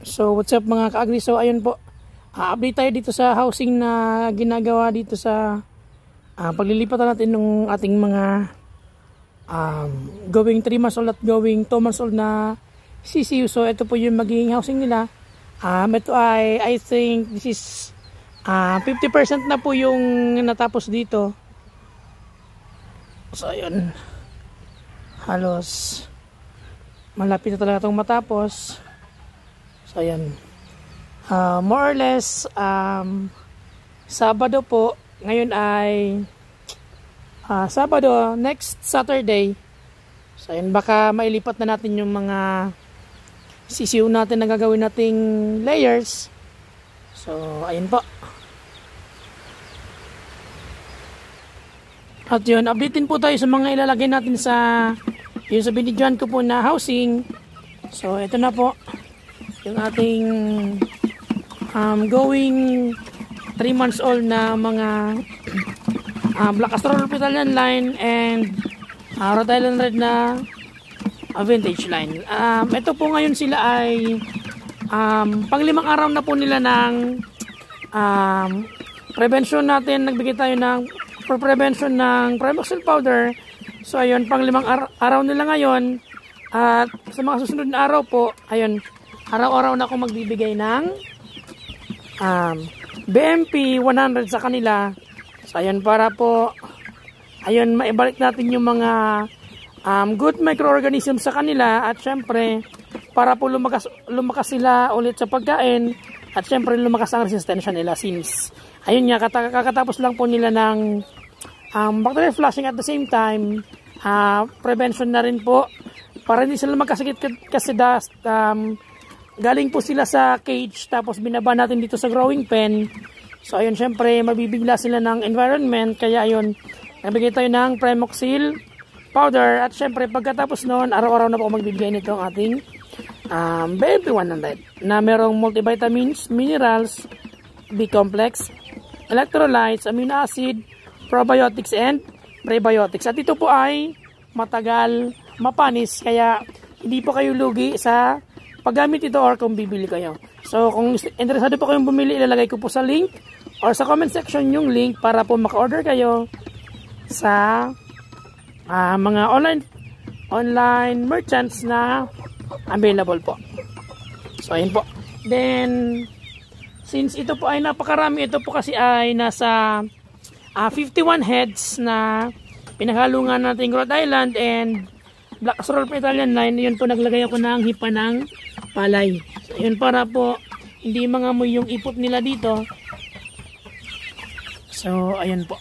So what's up mga ka-agri? So ayun po, update tayo dito sa housing na ginagawa dito sa paglilipatan natin ng ating mga going 3 months old at going 2 months old na CCU. So ito po yung magiging housing nila. Ito ay I think this is 50% na po yung natapos dito. So ayun, halos malapit na talaga itong matapos. So ayan, more or less Sabado po, ngayon ay Sabado, next Saturday. So ayan, baka mailipat na natin yung mga CCU natin na gagawin nating layers. So ayun po. At yun, updatein po tayo sa mga ilalagay natin sa yung sa binidyoan ko po na housing. So ito na po yung ating going 3 months old na mga Black Astrolor Italian line and Rhode Island Red na vintage line. Ito po ngayon sila ay pang-5 araw na po nila ng prevention natin. Nagbigay tayo ng for prevention ng Primoxil powder. So ayun, pang-5 araw nila ngayon. At sa mga susunod na araw po, ayun, araw-araw na ako magbibigay ng BMP 100 sa kanila. So ayun, para po ayun, maibalik natin yung mga good microorganisms sa kanila. At syempre, para po lumakas sila ulit sa pagkain. At syempre, lumakas ang resistensya nila since ayun nga, kakatapos lang po nila ng bacterial flushing at the same time prevention na rin po para hindi sila magkasakit kasi galing po sila sa cage tapos binaba natin dito sa growing pen. So ayun, syempre mabibigla sila ng environment, kaya ayun, nabigay tayo ng Primoxil powder. At syempre pagkatapos noon, araw-araw na po magbibigay nito ang ating BMP 100 na merong multivitamins, minerals, B-complex, electrolytes, amino acid, probiotics and prebiotics. At ito po ay matagal mapanis, kaya hindi po kayo lugi sa paggamit ito or kung bibili kayo. So kung interesado po kayong bumili, ilalagay ko po sa link or sa comment section yung link para po maka-order kayo sa mga online merchants na available po. So ayun po. Then since ito po ay napakarami, ito po kasi ay nasa 51 heads na pinaghalungan natin Rhode Island and Black Astrolor Italian line. Yun po, naglagay ako ng hipa ng palay. So yun, para po hindi mangamoy yung ipot nila dito. So ayun po.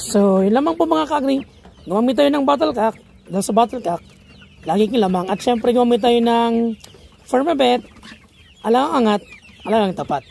So yun lamang po mga ka-agri. Gumamit tayo ng bottle cock. Dahil sa bottle cock, laging lamang. At syempre gumamit tayo ng Firmabet, alang angat, alang tapat.